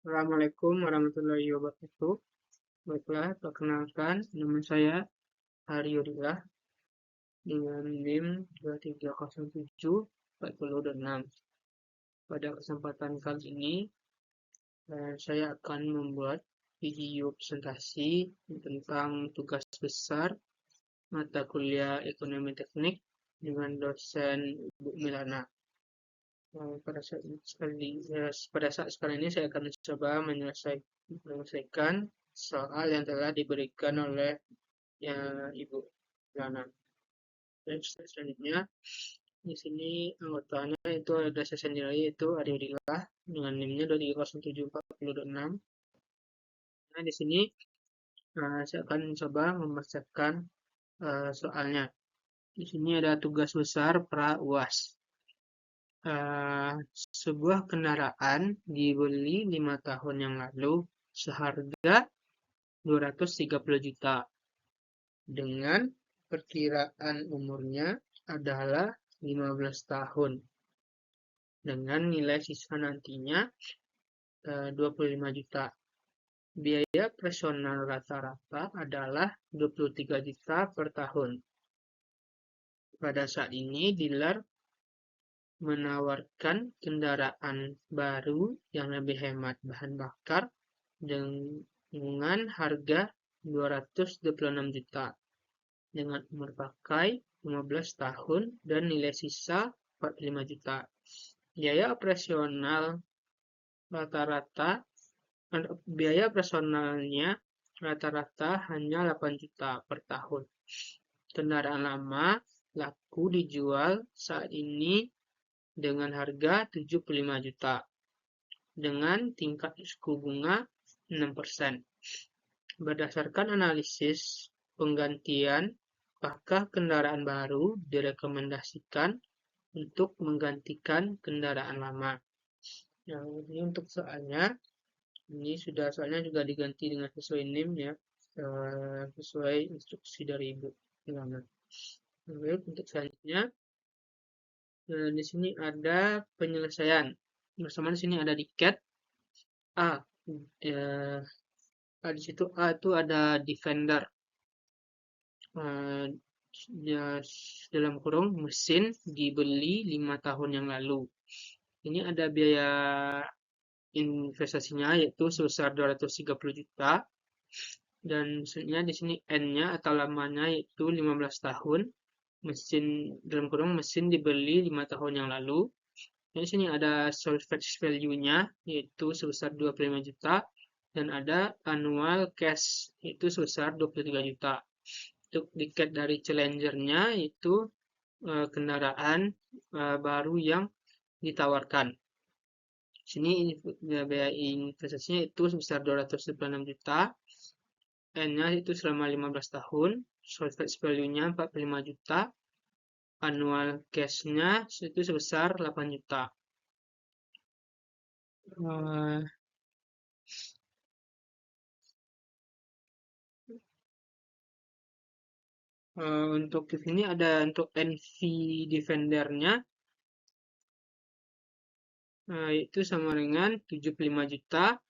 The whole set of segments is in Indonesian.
Assalamualaikum warahmatullahi wabarakatuh. Baiklah, perkenalkan nama saya Haryudillah dengan NIM 230746. Pada kesempatan kali ini, saya akan membuat video presentasi tentang tugas besar mata kuliah Ekonomi Teknik dengan dosen Ibu Milana. Pada saat sekarang ini saya akan mencoba menyelesaikan soal yang telah diberikan oleh Ibu Lana. Dan selanjutnya di sini anggotanya itu ada saya sendiri yaitu Ariodillah dengan NIM-nya 230746. Nah, di sini saya akan mencoba membacakan soalnya. Di sini ada tugas besar pra UAS. Sebuah kendaraan dibeli 5 tahun yang lalu seharga 230 juta dengan perkiraan umurnya adalah 15 tahun dengan nilai sisa nantinya 25 juta. Biaya personal rata-rata adalah 23 juta per tahun. Pada saat ini dealer menawarkan kendaraan baru yang lebih hemat bahan bakar dengan harga 226 juta dengan umur pakai 15 tahun dan nilai sisa 45 juta. Biaya operasionalnya rata-rata hanya 8 juta per tahun. Kendaraan lama laku dijual saat ini dengan harga 75 juta dengan tingkat suku bunga 6%. Berdasarkan analisis penggantian, apakah kendaraan baru direkomendasikan untuk menggantikan kendaraan lama? Nah, ini untuk soalnya. Ini soalnya juga diganti dengan sesuai NIM ya, sesuai instruksi dari Ibu Ilham. Baik, untuk selanjutnya, di sini ada penyelesaian. Bersama di sini ada diket A. Di situ A itu ada defender. Dalam kurung mesin dibeli 5 tahun yang lalu. Ini ada biaya investasinya yaitu sebesar 230 juta dan selanjutnya di sini N-nya atau lamanya yaitu 15 tahun. Dalam kurung mesin dibeli 5 tahun yang lalu. Dan di sini ada salvage value-nya yaitu sebesar 25 juta dan ada annual cash yaitu sebesar 23 juta. Untuk tiket dari Challenger-nya itu kendaraan baru yang ditawarkan. Di sini biaya investasinya itu sebesar 226 juta. N-nya itu selama 15 tahun. Salvage value-nya 45 juta. Annual cash-nya itu sebesar 8 juta. Untuk di sini ada untuk NV Defender-nya itu sama dengan 75 juta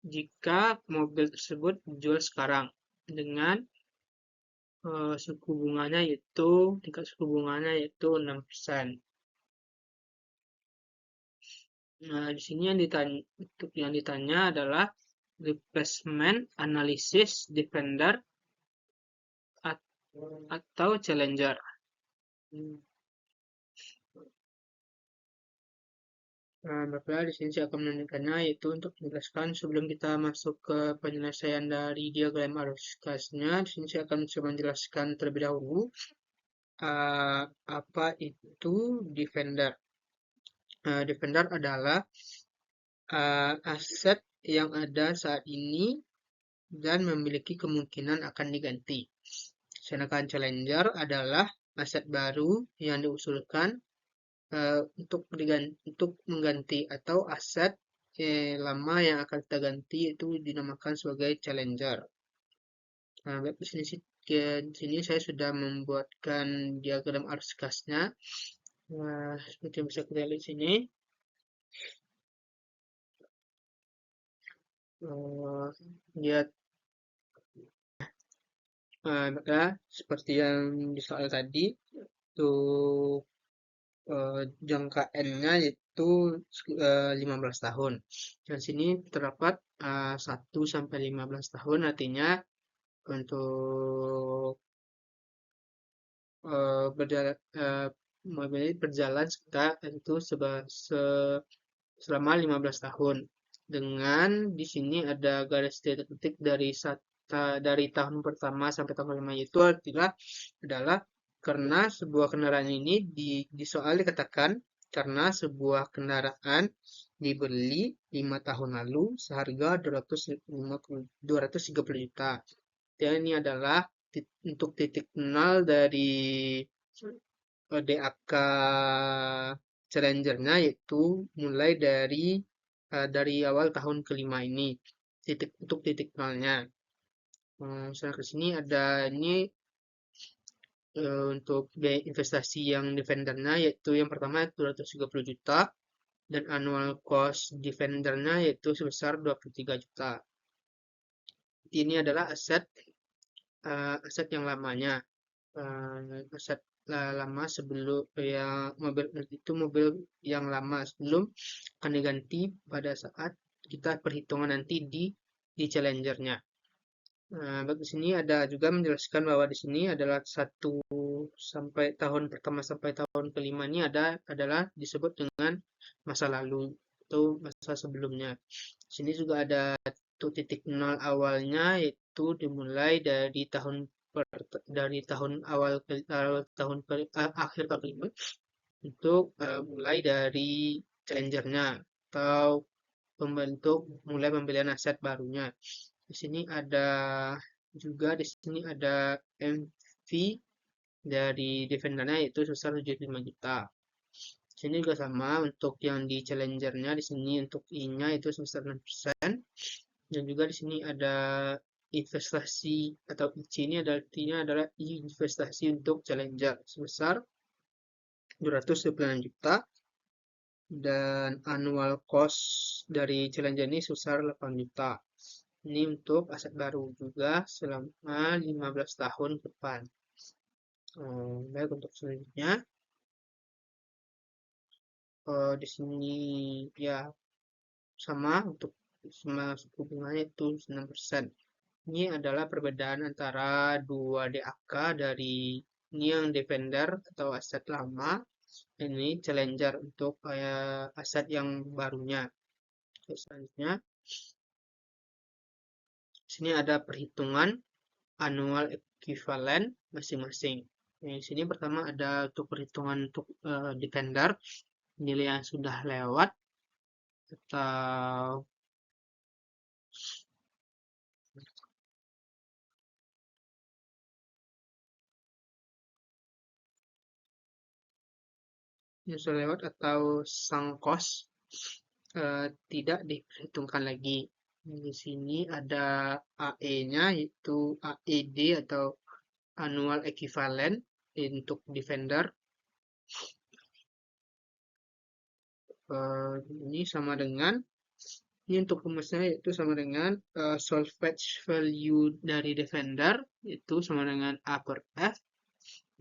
jika mobil tersebut dijual sekarang dengan tingkat suku bunganya yaitu 6%. Nah, di sini yang ditanya adalah replacement analysis defender atau challenger. Baiklah, di sini saya akan menunjukkannya yaitu untuk menjelaskan sebelum kita masuk ke penyelesaian dari diagram arus gasnya. Di sini saya akan coba menjelaskan terlebih dahulu apa itu defender. Defender adalah aset yang ada saat ini dan memiliki kemungkinan akan diganti. Sedangkan challenger adalah aset baru yang diusulkan untuk mengganti atau aset lama yang akan kita ganti itu dinamakan sebagai challenger. Nah, di sini saya sudah membuatkan diagram arus gasnya. Seperti yang bisa kita lihat di sini. Eh, Lihat, maka seperti yang di soal tadi, untuk jangka N-nya yaitu 15 tahun. Dan sini terdapat 1 sampai 15 tahun, artinya untuk berjalan mobil ini berjalan sekitar itu selama 15 tahun. Dengan di sini ada garis titik dari tahun pertama sampai tahun kelima, itu artinya adalah karena sebuah kendaraan ini di soal dikatakan karena sebuah kendaraan dibeli 5 tahun lalu seharga 230 juta. Dan ini adalah untuk titik nol dari DAK Challenger-nya, yaitu mulai dari awal tahun kelima ini, untuk titik nolnya. Misalnya ke sini ada ini untuk biaya investasi yang Defender-nya, yaitu yang pertama 230 juta, dan annual cost Defender-nya yaitu sebesar 23 juta. Ini adalah aset yang lamanya. Aset lama sebelum mobil yang lama sebelum akan diganti pada saat kita perhitungan nanti di Challenger-nya. Di sini ada juga menjelaskan bahwa di sini adalah tahun pertama sampai tahun kelima ini adalah disebut dengan masa lalu atau masa sebelumnya. Di sini juga ada titik nol awalnya, yaitu dimulai dari tahun akhir tahun kelima untuk mulai dari Challenger-nya atau mulai pembelian aset barunya. Di sini ada MV dari Defender-nya yaitu sebesar 75 juta. Di sini juga sama untuk yang di Challenger-nya, di sini untuk I-nya itu sebesar 6%. Dan juga di sini ada investasi atau IC ini artinya adalah investasi untuk Challenger sebesar 296 juta, dan annual cost dari Challenger ini sebesar 8 juta. Ini untuk aset baru juga selama 15 tahun ke depan. Baik, untuk selanjutnya di sini ya sama untuk suku bunganya itu 6%. Ini adalah perbedaan antara dua DAK dari ini yang Defender atau aset lama, dan ini Challenger untuk aset yang barunya. Selanjutnya, sini ada perhitungan annual equivalent masing-masing. Di sini pertama ada untuk perhitungan untuk Defender, nilai yang sudah lewat atau yang sudah lewat atau sunk cost tidak diperhitungkan lagi. Di sini ada AE-nya yaitu AED atau annual equivalent untuk Defender. Ini sama dengan ini untuk rumusnya yaitu sama dengan salvage value dari Defender itu sama dengan A per F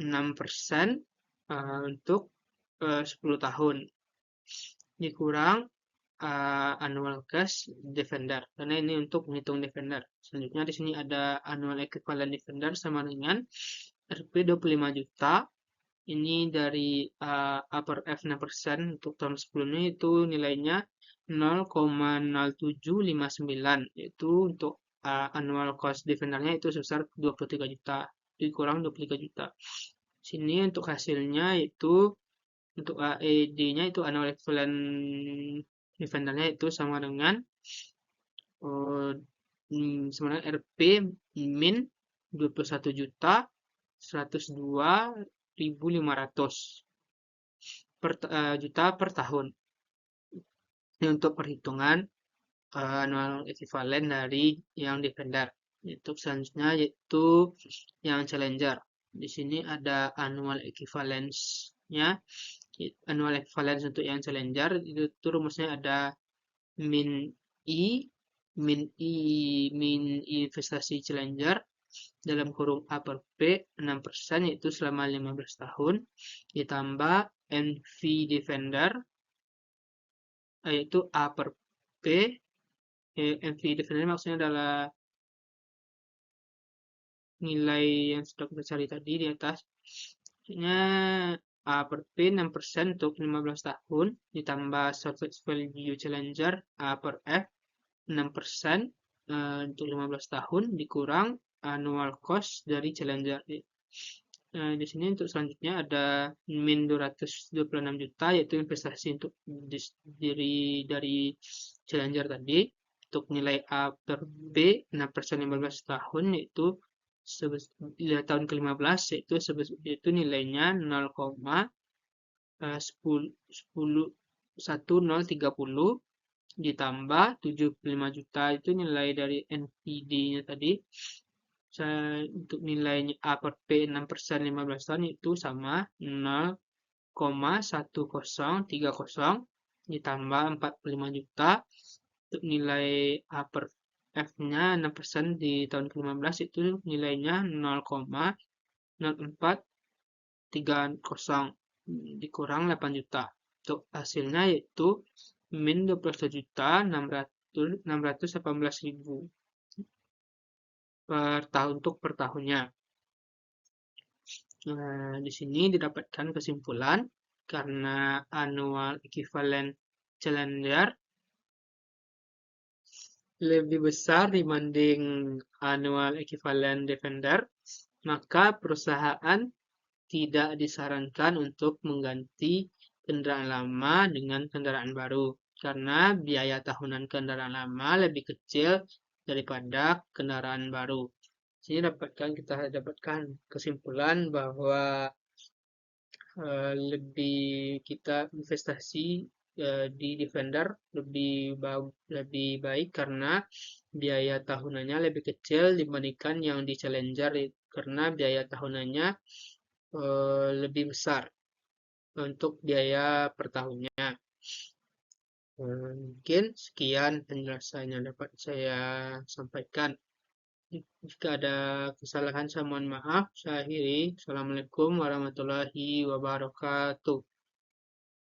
6% untuk 10 tahun dikurang annual cash Defender, karena ini untuk menghitung Defender. Selanjutnya di sini ada annual equivalent Defender sama dengan Rp 25 juta. Ini dari A per F 6% untuk tahun sebelumnya itu nilainya 0,0759, yaitu untuk annual cost Defendernya itu sebesar 23 juta dikurang 23 juta. Sini untuk hasilnya itu untuk AED-nya itu annual equivalent Defendernya itu sama dengan Rp min 21 juta 102.500 juta per tahun. Ini untuk perhitungan annual equivalent dari yang Defender. Untuk selanjutnya yaitu yang Challenger. Di sini ada annual equivalence-nya. Annual equivalence untuk yang Challenger itu rumusnya ada min I min investasi Challenger dalam kurung A per P 6% yaitu selama 15 tahun ditambah NV Defender yaitu A per P. NV Defender maksudnya adalah nilai yang sudah kita cari tadi di atas. Maksudnya A per P 6% untuk 15 tahun ditambah Surface Value Challenger A per F 6% untuk 15 tahun dikurang annual cost dari Challenger. Di sini untuk selanjutnya ada min 226 juta yaitu investasi untuk dari Challenger tadi untuk nilai A per B 6% 15 tahun yaitu tahun ke-15 yaitu nilainya 0,1030 ditambah 75 juta itu nilai dari NPD-nya tadi. Untuk nilainya A per P 6% 15 tahun itu sama 0,1030 ditambah 45 juta. Untuk nilai A per F-nya 6% di tahun ke-15 itu nilainya 0,0430 dikurang 8 juta. Untuk hasilnya yaitu min 21.618.000 per tahun untuk per tahunnya. Nah, di sini didapatkan kesimpulan karena annual equivalent Challenger lebih besar dibanding annual equivalent Defender, maka perusahaan tidak disarankan untuk mengganti kendaraan lama dengan kendaraan baru karena biaya tahunan kendaraan lama lebih kecil daripada kendaraan baru. Sini kita dapatkan kesimpulan bahwa kita investasi di Defender lebih baik karena biaya tahunannya lebih kecil dibandingkan yang di Challenger karena biaya tahunannya lebih besar untuk biaya per tahunnya. Mungkin sekian penjelasan yang dapat saya sampaikan. Jika ada kesalahan, saya mohon maaf. Saya akhiri. Assalamualaikum warahmatullahi wabarakatuh.